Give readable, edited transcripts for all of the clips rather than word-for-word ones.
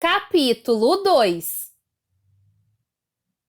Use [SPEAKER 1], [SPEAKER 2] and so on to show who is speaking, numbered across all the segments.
[SPEAKER 1] Capítulo 2.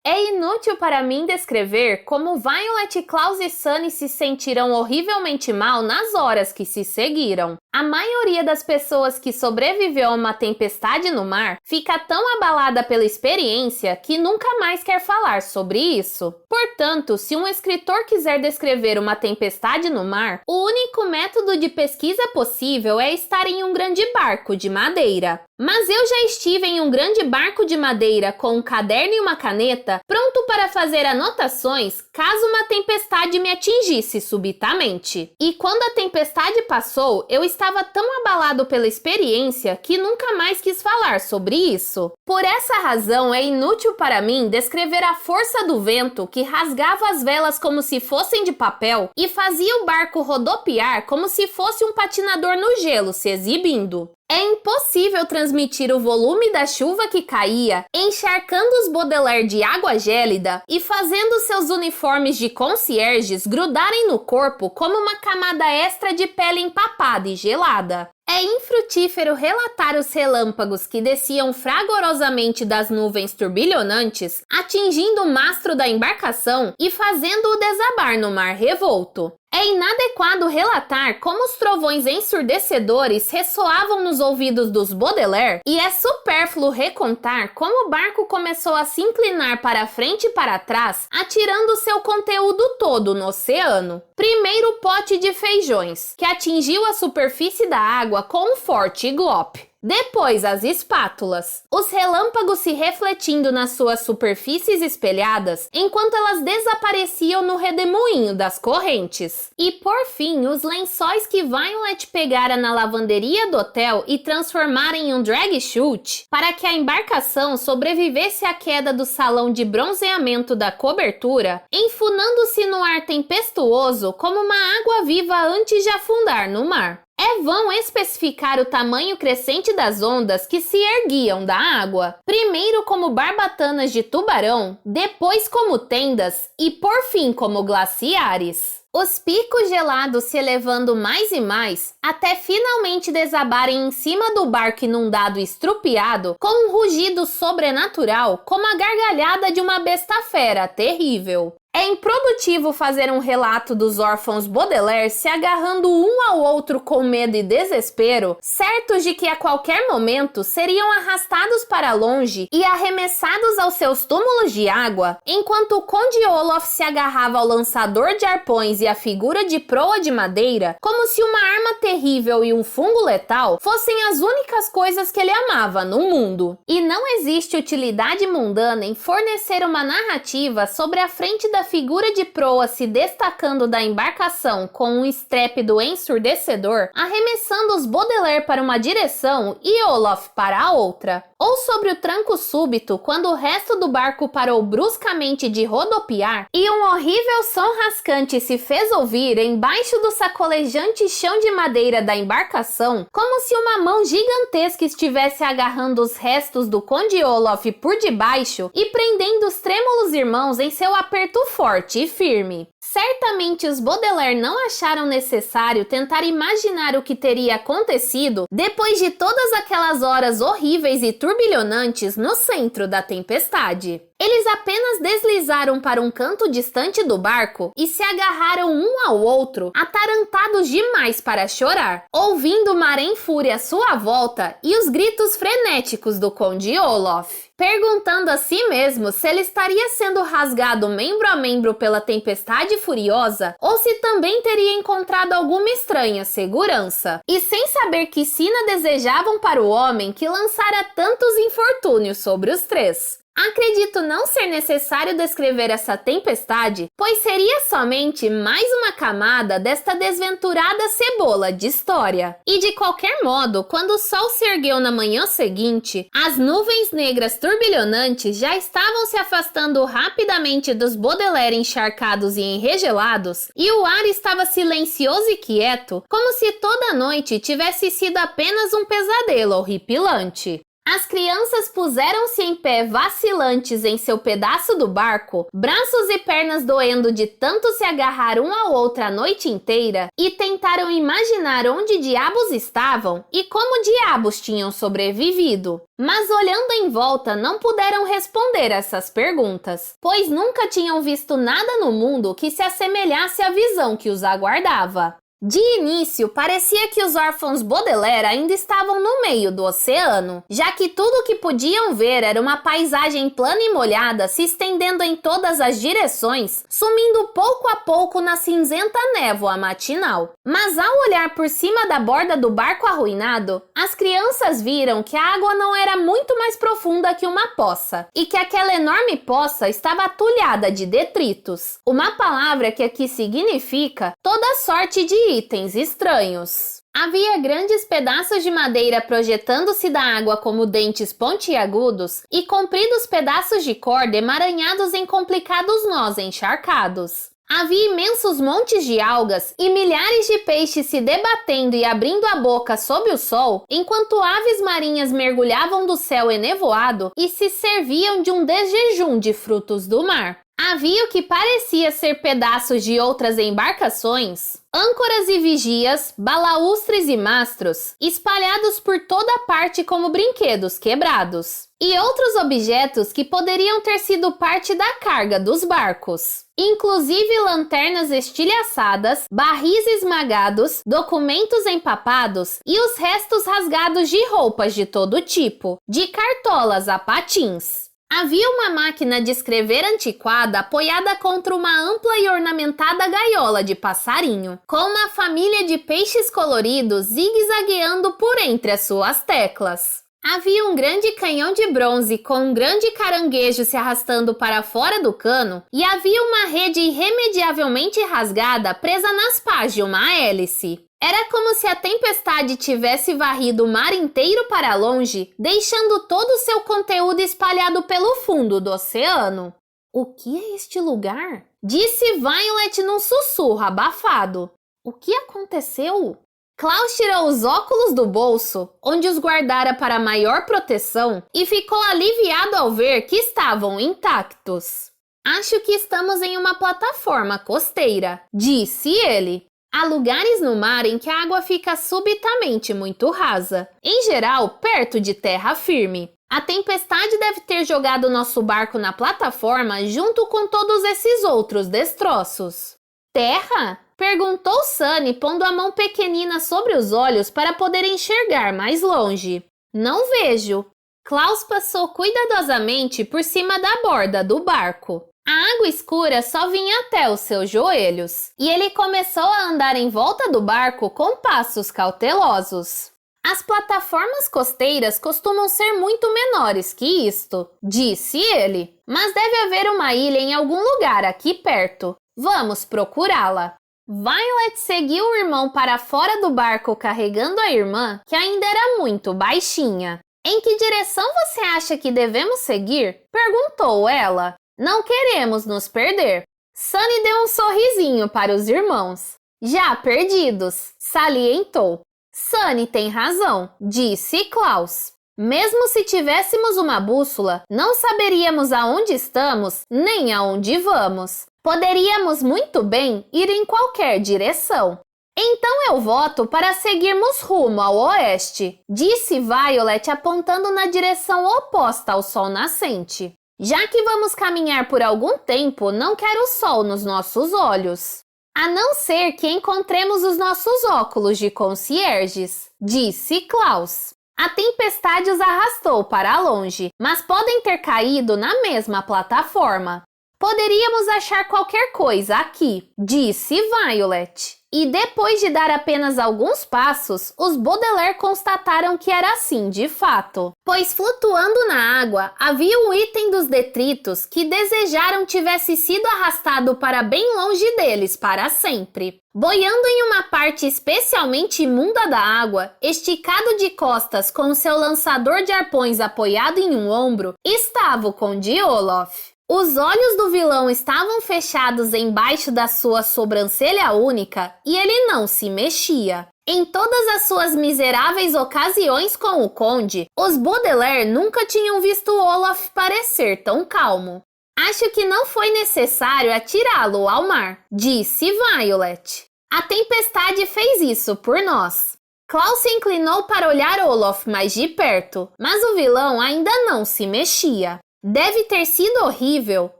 [SPEAKER 1] É inútil para mim descrever como Violet, Klaus e Sunny se sentiram horrivelmente mal nas horas que se seguiram. A maioria das pessoas que sobreviveu a uma tempestade no mar fica tão abalada pela experiência que nunca mais quer falar sobre isso. Portanto, se um escritor quiser descrever uma tempestade no mar, o único método de pesquisa possível é estar em um grande barco de madeira. Mas eu já estive em um grande barco de madeira com um caderno e uma caneta, pronto para fazer anotações caso uma tempestade me atingisse subitamente. E quando a tempestade passou, eu estava tão abalado pela experiência que nunca mais quis falar sobre isso. Por essa razão, é inútil para mim descrever a força do vento que rasgava as velas como se fossem de papel e fazia o barco rodopiar como se fosse um patinador no gelo se exibindo. É impossível transmitir o volume da chuva que caía, encharcando os Baudelaire de água gélida e fazendo seus uniformes de concierges grudarem no corpo como uma camada extra de pele empapada e gelada. É infrutífero relatar os relâmpagos que desciam fragorosamente das nuvens turbilhonantes, atingindo o mastro da embarcação e fazendo-o desabar no mar revolto. É inadequado relatar como os trovões ensurdecedores ressoavam nos ouvidos dos Baudelaire e é supérfluo recontar como o barco começou a se inclinar para frente e para trás, atirando seu conteúdo todo no oceano. Primeiro o pote de feijões, que atingiu a superfície da água com um forte glop. Depois as espátulas, os relâmpagos se refletindo nas suas superfícies espelhadas, enquanto elas desapareciam no redemoinho das correntes. E por fim, os lençóis que Violet pegara na lavanderia do hotel e transformara em um drag chute, para que a embarcação sobrevivesse à queda do salão de bronzeamento da cobertura, enfunando-se no ar tempestuoso como uma água viva antes de afundar no mar. É vão especificar o tamanho crescente das ondas que se erguiam da água, primeiro como barbatanas de tubarão, depois como tendas e por fim como glaciares. Os picos gelados se elevando mais e mais, até finalmente desabarem em cima do barco inundado e estrupiado com um rugido sobrenatural como a gargalhada de uma besta fera terrível. É improdutivo fazer um relato dos órfãos Baudelaire se agarrando um ao outro com medo e desespero, certos de que a qualquer momento seriam arrastados para longe e arremessados aos seus túmulos de água, enquanto o Conde Olaf se agarrava ao lançador de arpões e à figura de proa de madeira, como se uma arma terrível e um fungo letal fossem as únicas coisas que ele amava no mundo. E não existe utilidade mundana em fornecer uma narrativa sobre a frente da figura de proa se destacando da embarcação com um estrépito ensurdecedor, arremessando os Baudelaire para uma direção e Olaf para a outra. Ou sobre o tranco súbito, quando o resto do barco parou bruscamente de rodopiar e um horrível som rascante se fez ouvir embaixo do sacolejante chão de madeira da embarcação, como se uma mão gigantesca estivesse agarrando os restos do Conde Olaf por debaixo e prendendo os trêmulos irmãos em seu aperto forte e firme. Certamente os Baudelaire não acharam necessário tentar imaginar o que teria acontecido depois de todas aquelas horas horríveis e turbilhonantes no centro da tempestade. Eles apenas deslizaram para um canto distante do barco e se agarraram um ao outro, atarantados demais para chorar, ouvindo o mar em fúria à sua volta e os gritos frenéticos do Conde Olaf, perguntando a si mesmo se ele estaria sendo rasgado membro a membro pela tempestade furiosa ou se também teria encontrado alguma estranha segurança. E sem saber que sina desejavam para o homem que lançara tantos infortúnios sobre os três. Acredito não ser necessário descrever essa tempestade, pois seria somente mais uma camada desta desventurada cebola de história. E de qualquer modo, quando o sol se ergueu na manhã seguinte, as nuvens negras turbilhonantes já estavam se afastando rapidamente dos Baudelaire encharcados e enregelados, e o ar estava silencioso e quieto, como se toda a noite tivesse sido apenas um pesadelo horripilante. As crianças puseram-se em pé vacilantes em seu pedaço do barco, braços e pernas doendo de tanto se agarrar um ao outro a noite inteira, e tentaram imaginar onde diabos estavam e como diabos tinham sobrevivido. Mas olhando em volta não puderam responder essas perguntas, pois nunca tinham visto nada no mundo que se assemelhasse à visão que os aguardava. De início, parecia que os órfãos Baudelaire ainda estavam no meio do oceano, já que tudo o que podiam ver era uma paisagem plana e molhada se estendendo em todas as direções, sumindo pouco a pouco na cinzenta névoa matinal. Mas ao olhar por cima da borda do barco arruinado, as crianças viram que a água não era muito mais profunda que uma poça, e que aquela enorme poça estava atulhada de detritos, uma palavra que aqui significa toda sorte de itens estranhos. Havia grandes pedaços de madeira projetando-se da água como dentes pontiagudos e compridos pedaços de corda emaranhados em complicados nós encharcados. Havia imensos montes de algas e milhares de peixes se debatendo e abrindo a boca sob o sol, enquanto aves marinhas mergulhavam do céu enevoado e se serviam de um desjejum de frutos do mar. Havia o que parecia ser pedaços de outras embarcações, âncoras e vigias, balaústres e mastros, espalhados por toda parte como brinquedos quebrados, e outros objetos que poderiam ter sido parte da carga dos barcos, inclusive lanternas estilhaçadas, barris esmagados, documentos empapados e os restos rasgados de roupas de todo tipo, de cartolas a patins. Havia uma máquina de escrever antiquada apoiada contra uma ampla e ornamentada gaiola de passarinho, com uma família de peixes coloridos zigue-zagueando por entre as suas teclas. Havia um grande canhão de bronze com um grande caranguejo se arrastando para fora do cano e havia uma rede irremediavelmente rasgada presa nas pás de uma hélice. Era como se a tempestade tivesse varrido o mar inteiro para longe, deixando todo o seu conteúdo espalhado pelo fundo do oceano. "O que é este lugar?" disse Violet num sussurro abafado. "O que aconteceu?" Klaus tirou os óculos do bolso, onde os guardara para maior proteção, e ficou aliviado ao ver que estavam intactos. "Acho que estamos em uma plataforma costeira", disse ele. Há lugares no mar em que a água fica subitamente muito rasa, em geral perto de terra firme. A tempestade deve ter jogado nosso barco na plataforma junto com todos esses outros destroços. "Terra?" perguntou Sunny, pondo a mão pequenina sobre os olhos para poder enxergar mais longe. "Não vejo." Klaus passou cuidadosamente por cima da borda do barco. A água escura só vinha até os seus joelhos, e ele começou a andar em volta do barco com passos cautelosos. "As plataformas costeiras costumam ser muito menores que isto", disse ele, "mas deve haver uma ilha em algum lugar aqui perto. Vamos procurá-la." Violet seguiu o irmão para fora do barco carregando a irmã, que ainda era muito baixinha. "Em que direção você acha que devemos seguir?" perguntou ela. "Não queremos nos perder." Sunny deu um sorrisinho para os irmãos. "Já perdidos", salientou. "Sunny tem razão", disse Klaus. "Mesmo se tivéssemos uma bússola, não saberíamos aonde estamos nem aonde vamos. Poderíamos muito bem ir em qualquer direção." "Então eu voto para seguirmos rumo ao oeste", disse Violet apontando na direção oposta ao sol nascente. "Já que vamos caminhar por algum tempo, não quero sol nos nossos olhos. A não ser que encontremos os nossos óculos de concierges", disse Klaus. A tempestade os arrastou para longe, mas podem ter caído na mesma plataforma. "Poderíamos achar qualquer coisa aqui", disse Violet. E depois de dar apenas alguns passos, os Baudelaire constataram que era assim de fato, pois flutuando na água havia um item dos detritos que desejaram tivesse sido arrastado para bem longe deles para sempre. Boiando em uma parte especialmente imunda da água, esticado de costas com seu lançador de arpões apoiado em um ombro, estava o Conde Olaf. Os olhos do vilão estavam fechados embaixo da sua sobrancelha única e ele não se mexia. Em todas as suas miseráveis ocasiões com o conde, os Baudelaire nunca tinham visto Olaf parecer tão calmo. Acho que não foi necessário atirá-lo ao mar, disse Violet. A tempestade fez isso por nós. Klaus se inclinou para olhar Olaf mais de perto, mas o vilão ainda não se mexia. Deve ter sido horrível,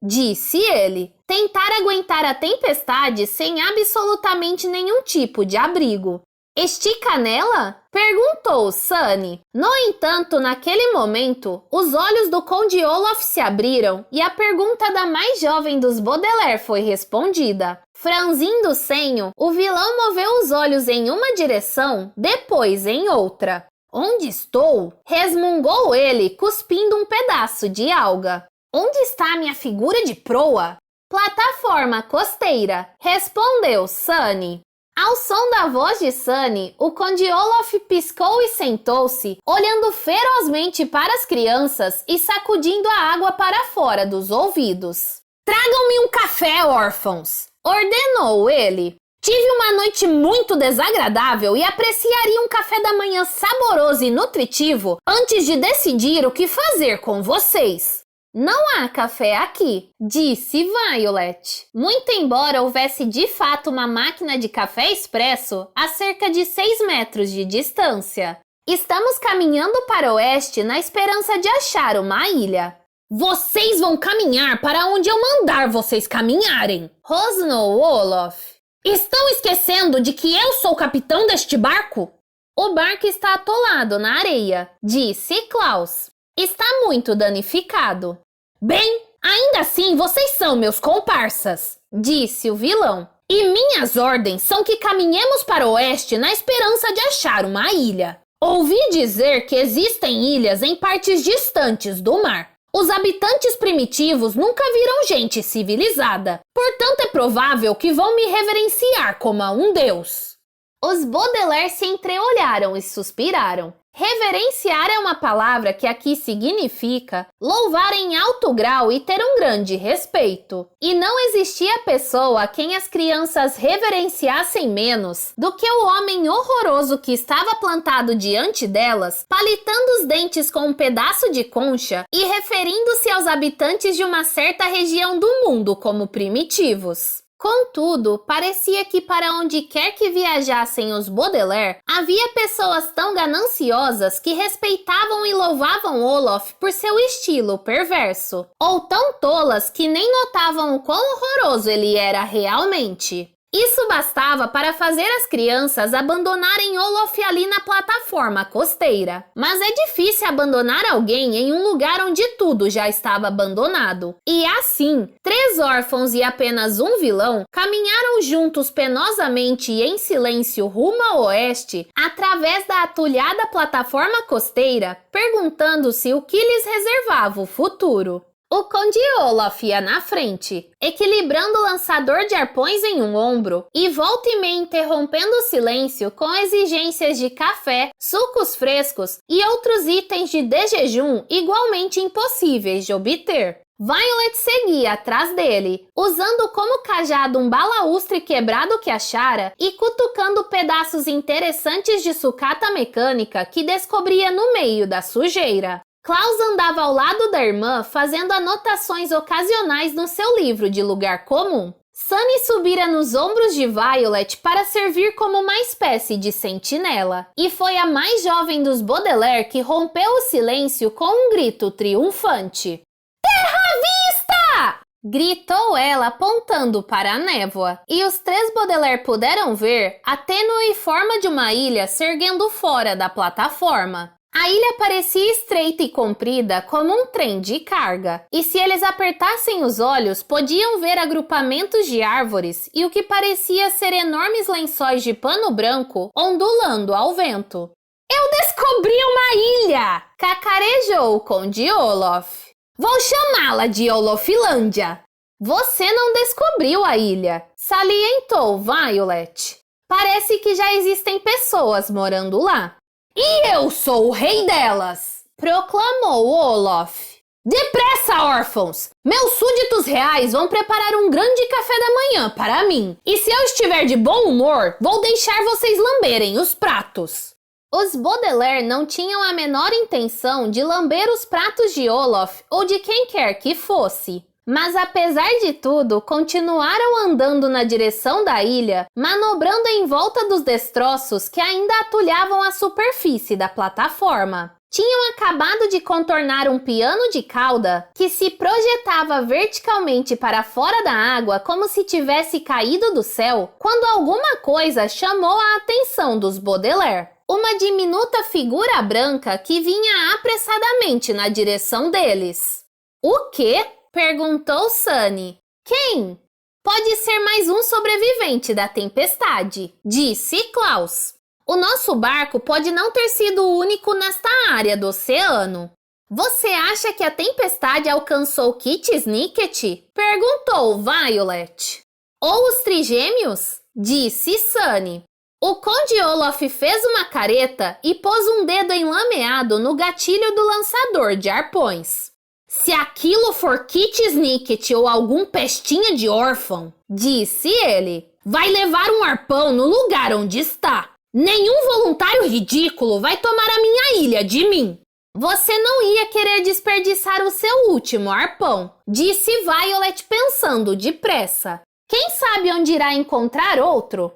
[SPEAKER 1] disse ele, tentar aguentar a tempestade sem absolutamente nenhum tipo de abrigo. Este canela? Perguntou Sunny. No entanto, naquele momento, os olhos do Conde Olaf se abriram e a pergunta da mais jovem dos Baudelaire foi respondida. Franzindo o senho, o vilão moveu os olhos em uma direção, depois em outra. Onde estou? Resmungou ele, cuspindo um pedaço de alga. Onde está minha figura de proa? Plataforma costeira, respondeu Sunny. Ao som da voz de Sunny, o Conde Olaf piscou e sentou-se, olhando ferozmente para as crianças e sacudindo a água para fora dos ouvidos. Tragam-me um café, órfãos! Ordenou ele. Tive uma noite muito desagradável e apreciaria um café da manhã saboroso e nutritivo antes de decidir o que fazer com vocês. Não há café aqui, disse Violet. Muito embora houvesse de fato uma máquina de café expresso a cerca de 6 metros de distância. Estamos caminhando para o oeste na esperança de achar uma ilha. Vocês vão caminhar para onde eu mandar vocês caminharem, rosnou Olaf. Estão esquecendo de que eu sou o capitão deste barco? O barco está atolado na areia, disse Klaus. Está muito danificado. Bem, ainda assim vocês são meus comparsas, disse o vilão. E minhas ordens são que caminhemos para o oeste na esperança de achar uma ilha. Ouvi dizer que existem ilhas em partes distantes do mar. Os habitantes primitivos nunca viram gente civilizada, portanto é provável que vão me reverenciar como a um deus. Os Baudelaire se entreolharam e suspiraram. Reverenciar é uma palavra que aqui significa louvar em alto grau e ter um grande respeito. E não existia pessoa a quem as crianças reverenciassem menos do que o homem horroroso que estava plantado diante delas, palitando os dentes com um pedaço de concha e referindo-se aos habitantes de uma certa região do mundo como primitivos. Contudo, parecia que para onde quer que viajassem os Baudelaire, havia pessoas tão gananciosas que respeitavam e louvavam Olaf por seu estilo perverso, ou tão tolas que nem notavam o quão horroroso ele era realmente. Isso bastava para fazer as crianças abandonarem Olaf ali na plataforma costeira. Mas é difícil abandonar alguém em um lugar onde tudo já estava abandonado. E assim, 3 órfãos e apenas um vilão caminharam juntos penosamente e em silêncio rumo ao oeste, através da atulhada plataforma costeira, perguntando-se o que lhes reservava o futuro. O Conde Olaf ia na frente, equilibrando o lançador de arpões em um ombro e volta e meia interrompendo o silêncio com exigências de café, sucos frescos e outros itens de jejum igualmente impossíveis de obter. Violet seguia atrás dele, usando como cajado um balaústre quebrado que achara e cutucando pedaços interessantes de sucata mecânica que descobria no meio da sujeira. Klaus andava ao lado da irmã, fazendo anotações ocasionais no seu livro de lugar comum. Sunny subira nos ombros de Violet para servir como uma espécie de sentinela, e foi a mais jovem dos Baudelaire que rompeu o silêncio com um grito triunfante. Terra à vista! Gritou ela apontando para a névoa, e os 3 Baudelaire puderam ver a tênue forma de uma ilha se erguendo fora da plataforma. A ilha parecia estreita e comprida como um trem de carga, e se eles apertassem os olhos, podiam ver agrupamentos de árvores e o que parecia ser enormes lençóis de pano branco ondulando ao vento. Eu descobri uma ilha! Cacarejou o Conde Olaf. Vou chamá-la de Olofilândia. Você não descobriu a ilha, salientou Violet. Parece que já existem pessoas morando lá. E eu sou o rei delas, proclamou Olaf. Depressa, órfãos! Meus súditos reais vão preparar um grande café da manhã para mim. E se eu estiver de bom humor, vou deixar vocês lamberem os pratos. Os Baudelaire não tinham a menor intenção de lamber os pratos de Olaf ou de quem quer que fosse. Mas apesar de tudo, continuaram andando na direção da ilha, manobrando em volta dos destroços que ainda atulhavam a superfície da plataforma. Tinham acabado de contornar um piano de cauda que se projetava verticalmente para fora da água como se tivesse caído do céu, quando alguma coisa chamou a atenção dos Baudelaire. Uma diminuta figura branca que vinha apressadamente na direção deles. O quê? Perguntou Sunny. Quem? Pode ser mais um sobrevivente da tempestade, disse Klaus. O nosso barco pode não ter sido o único nesta área do oceano. Você acha que a tempestade alcançou Kit Snicket? Perguntou Violet. Ou os trigêmeos? Disse Sunny. O Conde Olaf fez uma careta e pôs um dedo enlameado no gatilho do lançador de arpões. Se aquilo for Kit Snicket ou algum pestinha de órfão, disse ele, vai levar um arpão no lugar onde está. Nenhum voluntário ridículo vai tomar a minha ilha de mim. Você não ia querer desperdiçar o seu último arpão, disse Violet pensando depressa. Quem sabe onde irá encontrar outro?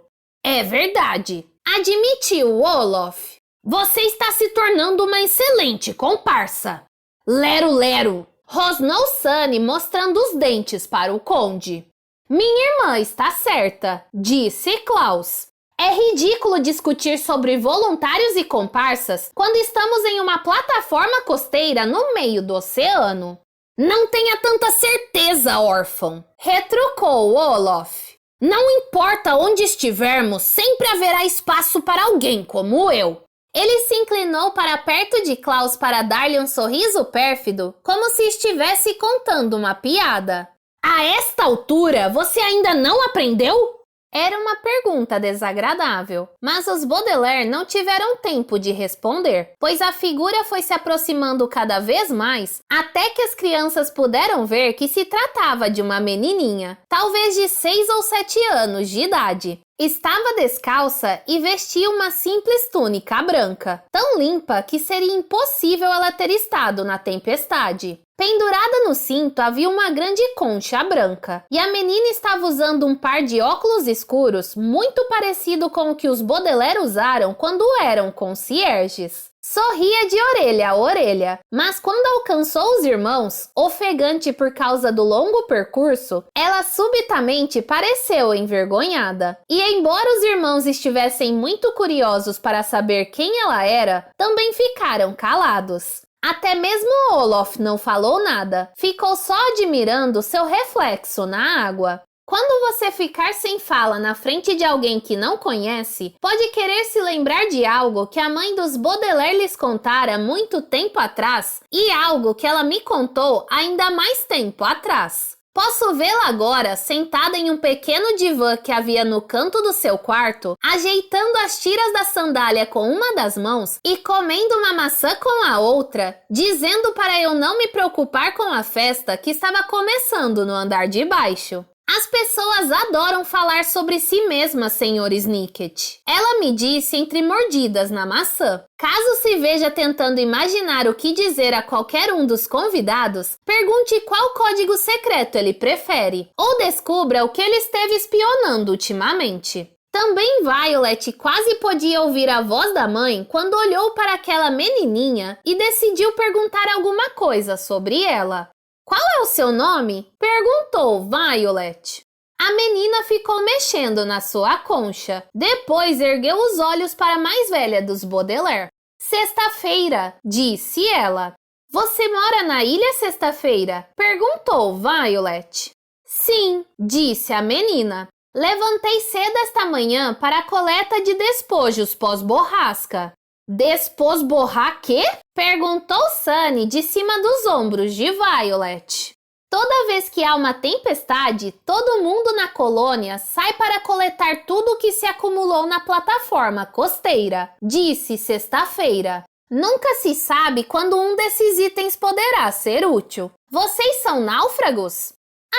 [SPEAKER 1] É verdade, admitiu Olaf. Você está se tornando uma excelente comparsa. Lero, lero, rosnou Sunny mostrando os dentes para o conde. Minha irmã está certa, disse Klaus. É ridículo discutir sobre voluntários e comparsas quando estamos em uma plataforma costeira no meio do oceano. Não tenha tanta certeza, órfão, retrucou Olaf. Não importa onde estivermos, sempre haverá espaço para alguém como eu. Ele se inclinou para perto de Klaus para dar-lhe um sorriso pérfido, como se estivesse contando uma piada. A esta altura, você ainda não aprendeu? Era uma pergunta desagradável, mas os Baudelaire não tiveram tempo de responder, pois a figura foi se aproximando cada vez mais, até que as crianças puderam ver que se tratava de uma menininha, talvez de 6 ou 7 anos de idade. Estava descalça e vestia uma simples túnica branca, tão limpa que seria impossível ela ter estado na tempestade. Pendurada no cinto havia uma grande concha branca, e a menina estava usando um par de óculos escuros muito parecido com o que os Baudelaire usaram quando eram concierges. Sorria de orelha a orelha, mas quando alcançou os irmãos, ofegante por causa do longo percurso, ela subitamente pareceu envergonhada. E embora os irmãos estivessem muito curiosos para saber quem ela era, também ficaram calados. Até mesmo Olaf não falou nada, ficou só admirando seu reflexo na água. Quando você ficar sem fala na frente de alguém que não conhece, pode querer se lembrar de algo que a mãe dos Baudelaire lhes contara muito tempo atrás e algo que ela me contou ainda mais tempo atrás. Posso vê-la agora, sentada em um pequeno divã que havia no canto do seu quarto, ajeitando as tiras da sandália com uma das mãos e comendo uma maçã com a outra, dizendo para eu não me preocupar com a festa que estava começando no andar de baixo. As pessoas adoram falar sobre si mesmas, Sr. Snicket. Ela me disse entre mordidas na maçã. Caso se veja tentando imaginar o que dizer a qualquer um dos convidados, pergunte qual código secreto ele prefere, ou descubra o que ele esteve espionando ultimamente. Também Violet quase podia ouvir a voz da mãe quando olhou para aquela menininha e decidiu perguntar alguma coisa sobre ela. Qual é o seu nome? Perguntou Violet. A menina ficou mexendo na sua concha. Depois ergueu os olhos para a mais velha dos Baudelaire. Sexta-feira, disse ela. Você mora na ilha sexta-feira? Perguntou Violet. Sim, disse a menina. Levantei cedo esta manhã para a coleta de despojos pós-borrasca. Despós-borrar quê? Perguntou Sunny de cima dos ombros de Violet. Toda vez que há uma tempestade, todo mundo na colônia sai para coletar tudo o que se acumulou na plataforma costeira, disse sexta-feira. Nunca se sabe quando um desses itens poderá ser útil. Vocês são náufragos?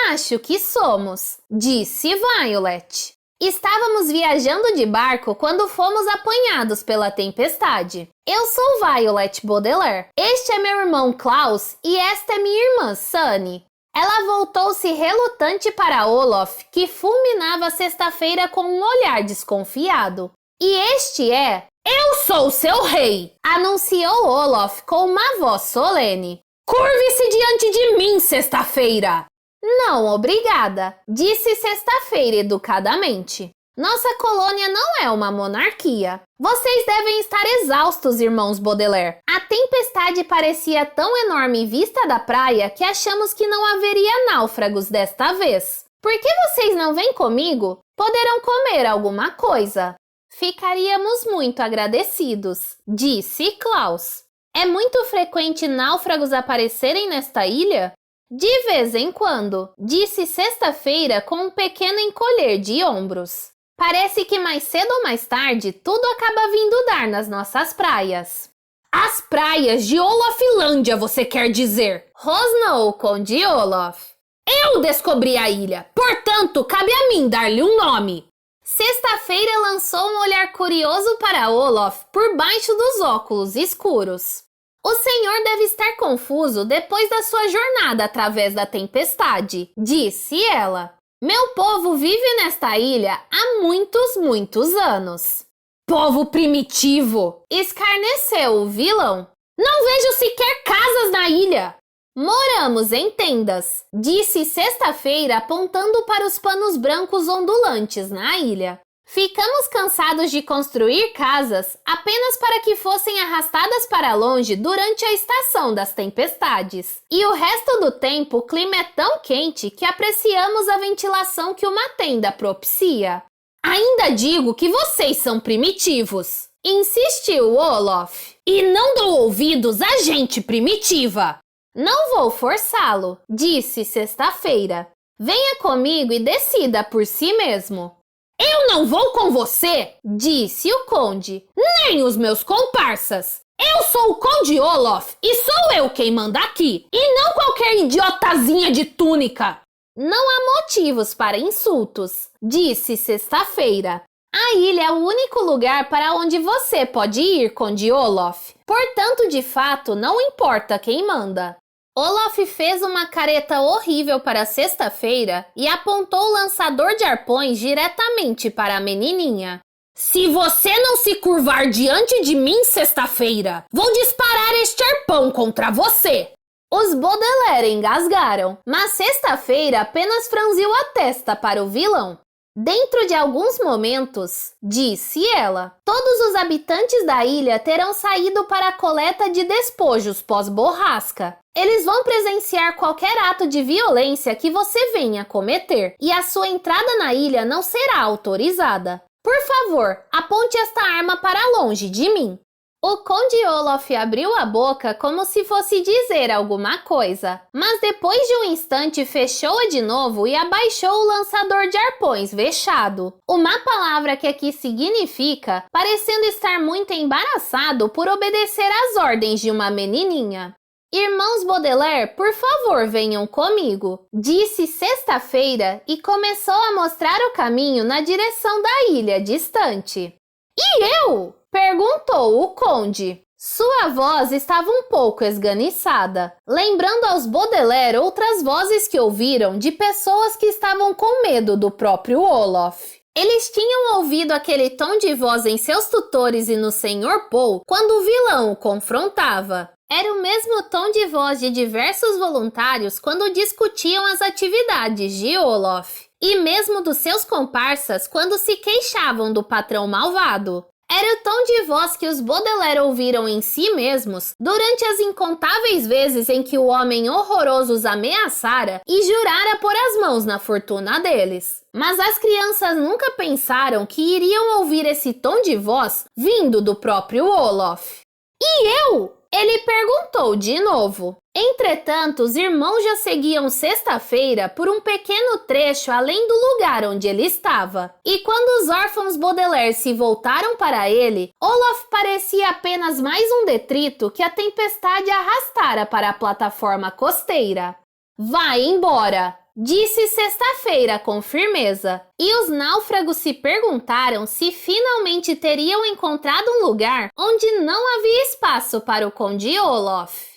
[SPEAKER 1] Acho que somos, disse Violet. Estávamos viajando de barco quando fomos apanhados pela tempestade. Eu sou Violet Baudelaire. Este é meu irmão Klaus e esta é minha irmã Sunny. Ela voltou-se relutante para Olaf, que fulminava a sexta-feira com um olhar desconfiado. E este é... Eu sou seu rei! Anunciou Olaf com uma voz solene. Curve-se diante de mim, sexta-feira! Não, obrigada, disse sexta-feira educadamente. Nossa colônia não é uma monarquia. Vocês devem estar exaustos, irmãos Baudelaire. A tempestade parecia tão enorme vista da praia que achamos que não haveria náufragos desta vez. Por que vocês não vêm comigo? Poderão comer alguma coisa. Ficaríamos muito agradecidos, disse Klaus. É muito frequente náufragos aparecerem nesta ilha? De vez em quando, disse sexta-feira com um pequeno encolher de ombros. Parece que mais cedo ou mais tarde tudo acaba vindo dar nas nossas praias. As praias de Olafilândia, você quer dizer? Rosnou o Conde Olaf. Eu descobri a ilha, portanto, cabe a mim dar-lhe um nome. Sexta-feira lançou um olhar curioso para Olaf por baixo dos óculos escuros. O senhor deve estar confuso depois da sua jornada através da tempestade, disse ela. Meu povo vive nesta ilha há muitos anos. Povo primitivo! Escarneceu o vilão. Não vejo sequer casas na ilha. Moramos em tendas, disse sexta-feira apontando para os panos brancos ondulantes na ilha. Ficamos cansados de construir casas apenas para que fossem arrastadas para longe durante a estação das tempestades. E o resto do tempo o clima é tão quente que apreciamos a ventilação que uma tenda propicia. Ainda digo que vocês são primitivos, insistiu Olaf. E não dou ouvidos a gente primitiva. Não vou forçá-lo, disse sexta-feira. Venha comigo e decida por si mesmo. Eu não vou com você, disse o conde, nem os meus comparsas. Eu sou o Conde Olaf e sou eu quem manda aqui, e não qualquer idiotazinha de túnica. Não há motivos para insultos, disse sexta-feira. A ilha é o único lugar para onde você pode ir, Conde Olaf. Portanto, de fato, não importa quem manda. Olaf fez uma careta horrível para sexta-feira e apontou o lançador de arpões diretamente para a menininha. Se você não se curvar diante de mim sexta-feira, vou disparar este arpão contra você. Os Baudelaire engasgaram, mas sexta-feira apenas franziu a testa para o vilão. Dentro de alguns momentos, disse ela, todos os habitantes da ilha terão saído para a coleta de despojos pós-borrasca. Eles vão presenciar qualquer ato de violência que você venha cometer, e a sua entrada na ilha não será autorizada. Por favor, aponte esta arma para longe de mim. O Conde Olaf abriu a boca como se fosse dizer alguma coisa, mas depois de um instante fechou-a de novo e abaixou o lançador de arpões vexado. Uma palavra que aqui significa parecendo estar muito embaraçado por obedecer às ordens de uma menininha. Irmãos Baudelaire, por favor, venham comigo, disse sexta-feira e começou a mostrar o caminho na direção da ilha distante. E eu? Perguntou o conde. Sua voz estava um pouco esganiçada, lembrando aos Baudelaire outras vozes que ouviram de pessoas que estavam com medo do próprio Olaf. Eles tinham ouvido aquele tom de voz em seus tutores e no Sr. Paul quando o vilão o confrontava. Era o mesmo tom de voz de diversos voluntários quando discutiam as atividades de Olaf, e mesmo dos seus comparsas quando se queixavam do patrão malvado. Era o tom de voz que os Baudelaire ouviram em si mesmos durante as incontáveis vezes em que o homem horroroso os ameaçara e jurara pôr as mãos na fortuna deles. Mas as crianças nunca pensaram que iriam ouvir esse tom de voz vindo do próprio Olaf. E eu? Ele perguntou de novo. Entretanto, os irmãos já seguiam sexta-feira por um pequeno trecho além do lugar onde ele estava. E quando os órfãos Baudelaire se voltaram para ele, Olaf parecia apenas mais um detrito que a tempestade arrastara para a plataforma costeira. Vai embora! Disse sexta-feira com firmeza, e os náufragos se perguntaram se finalmente teriam encontrado um lugar onde não havia espaço para o Conde Olaf.